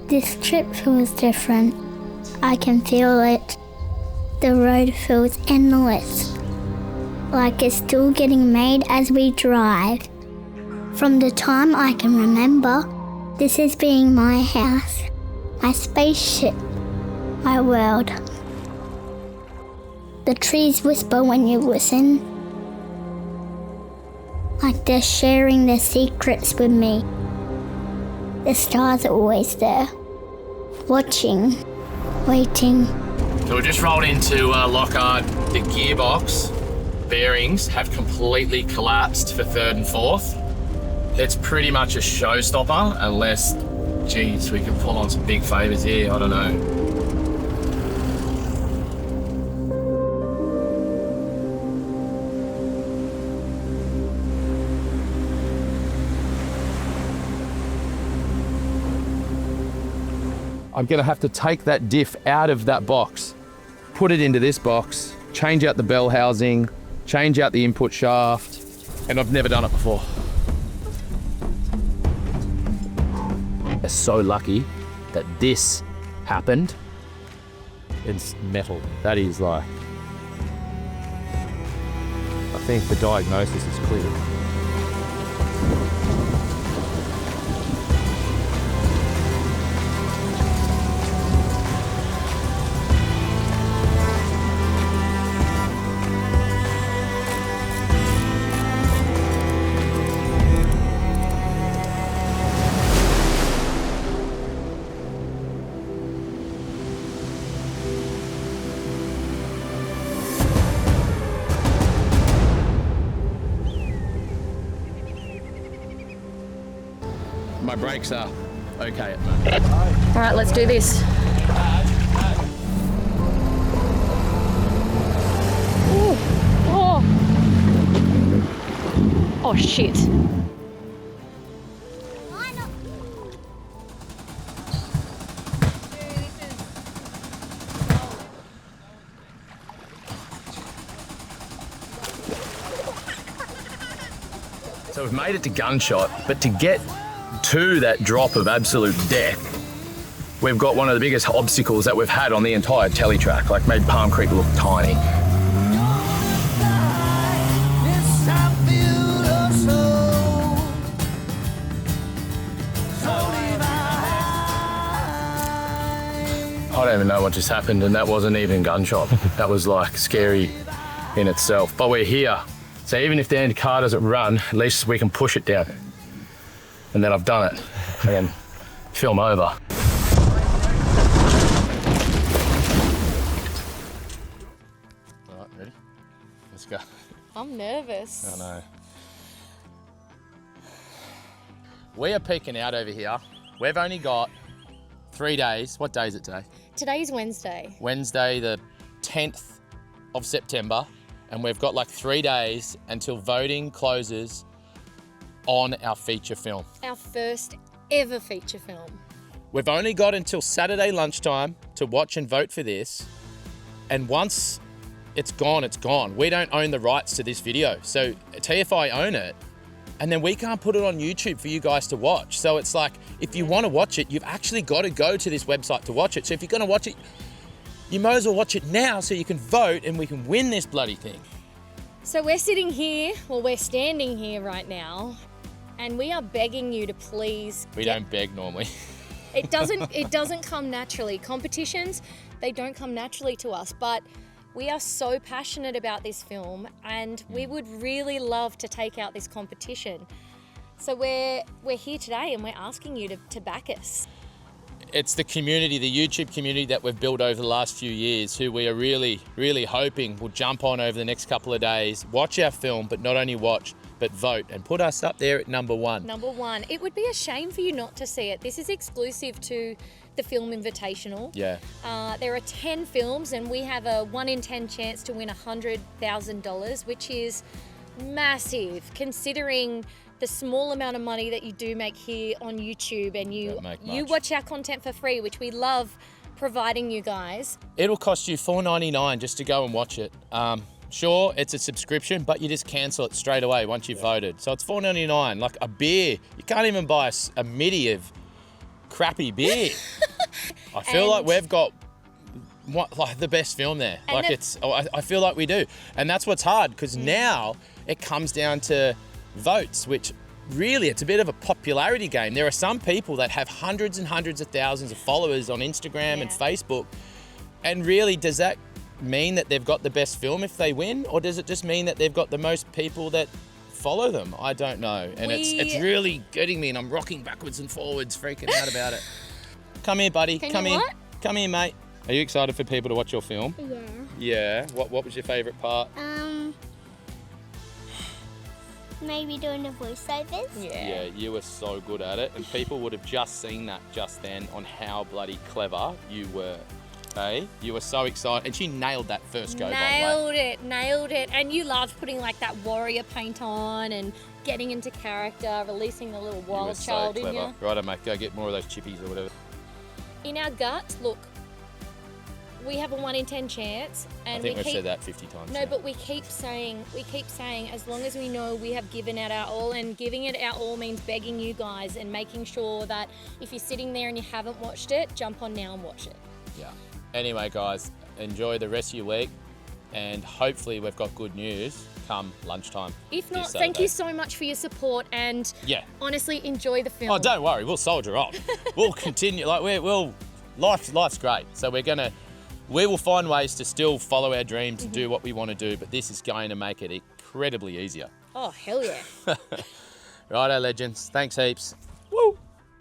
This trip feels different. I can feel it. The road feels endless. Like it's still getting made as we drive. From the time I can remember, this is being my house, my spaceship, my world. The trees whisper when you listen, like they're sharing their secrets with me. The stars are always there, watching, waiting. So we just rolled into Lockhart. The gearbox bearings have completely collapsed for third and fourth. It's pretty much a showstopper unless, geez, we can pull on some big favours here, I don't know. I'm gonna have to take that diff out of that box, put it into this box, change out the bell housing, change out the input shaft, and I've never done it before. We're so lucky that this happened. It's metal. That is like, I think the diagnosis is clear. My brakes are okay at the moment. All right, let's do this. Ooh. Oh. Oh, shit. So we've made it to Gunshot, but to get to that drop of absolute death, we've got one of the biggest obstacles that we've had on the entire telly track, like made Palm Creek look tiny. I don't even know what just happened, and that wasn't even Gunshot. That was like scary in itself, but we're here. So even if the car doesn't run, at least we can push it down. And then I've done it. I can film over. All right, ready? Let's go. I'm nervous. I know. We are peeking out over here. We've only got 3 days. What day is it today? Today's Wednesday. Wednesday, the 10th of September. And we've got like 3 days until voting closes on our feature film. Our first ever feature film. We've only got until Saturday lunchtime to watch and vote for this. And once it's gone, it's gone. We don't own the rights to this video. So TFI own it. And then we can't put it on YouTube for you guys to watch. So it's like, if you want to watch it, you've actually got to go to this website to watch it. So if you're going to watch it, you might as well watch it now so you can vote and we can win this bloody thing. So we're sitting here, well, we're standing here right now, and we are begging you to please. We don't beg normally. It doesn't come naturally. Competitions, they don't come naturally to us, but we are so passionate about this film and we would really love to take out this competition. So we're here today and we're asking you to back us. It's the community, the YouTube community that we've built over the last few years, who we are really, really hoping will jump on over the next couple of days, watch our film, but not only watch, but vote and put us up there at number one. Number one. It would be a shame for you not to see it. This is exclusive to the Film Invitational. Yeah. There are 10 films and we have a 1 in 10 chance to win $100,000, which is massive considering the small amount of money that you do make here on YouTube, and you watch our content for free, which we love providing you guys. It'll cost you $4.99 just to go and watch it. Sure, it's a subscription, but you just cancel it straight away once you've voted. So it's $4.99, like a beer. You can't even buy a Midday of crappy beer. I feel like we've got the best film there. And I feel like we do. And that's what's hard, because now it comes down to votes, which really it's a bit of a popularity game. There are some people that have hundreds and hundreds of thousands of followers on Instagram and Facebook. And really, does that mean that they've got the best film if they win? Or does it just mean that they've got the most people that follow them? I don't know. And it's really getting me, and I'm rocking backwards and forwards, freaking out about it. Come here, buddy. Come here. What? Come here, mate. Are you excited for people to watch your film? Yeah. Yeah. What was your favourite part? Maybe doing the voiceovers. Yeah, you were so good at it, and people would have just seen that just then on how bloody clever you were. Hey, you were so excited, and she nailed that first go. Nailed it. And you loved putting like that warrior paint on and getting into character, releasing the little wild child in you. Righto, mate, go get more of those chippies or whatever. In our gut, look, we have a 1 in 10 chance, and I think we've said that 50 times. No, but we keep saying, as long as we know we have given it our all, and giving it our all means begging you guys and making sure that if you're sitting there and you haven't watched it, jump on now and watch it. Yeah. Anyway, guys, enjoy the rest of your week, and hopefully we've got good news come lunchtime. If not, thank you so much for your support, and honestly, enjoy the film. Oh, don't worry, we'll soldier on. We'll continue. Life's great, so we will find ways to still follow our dreams and do what we want to do, but this is going to make it incredibly easier. Oh, hell yeah. Righto, legends. Thanks heaps. Woo!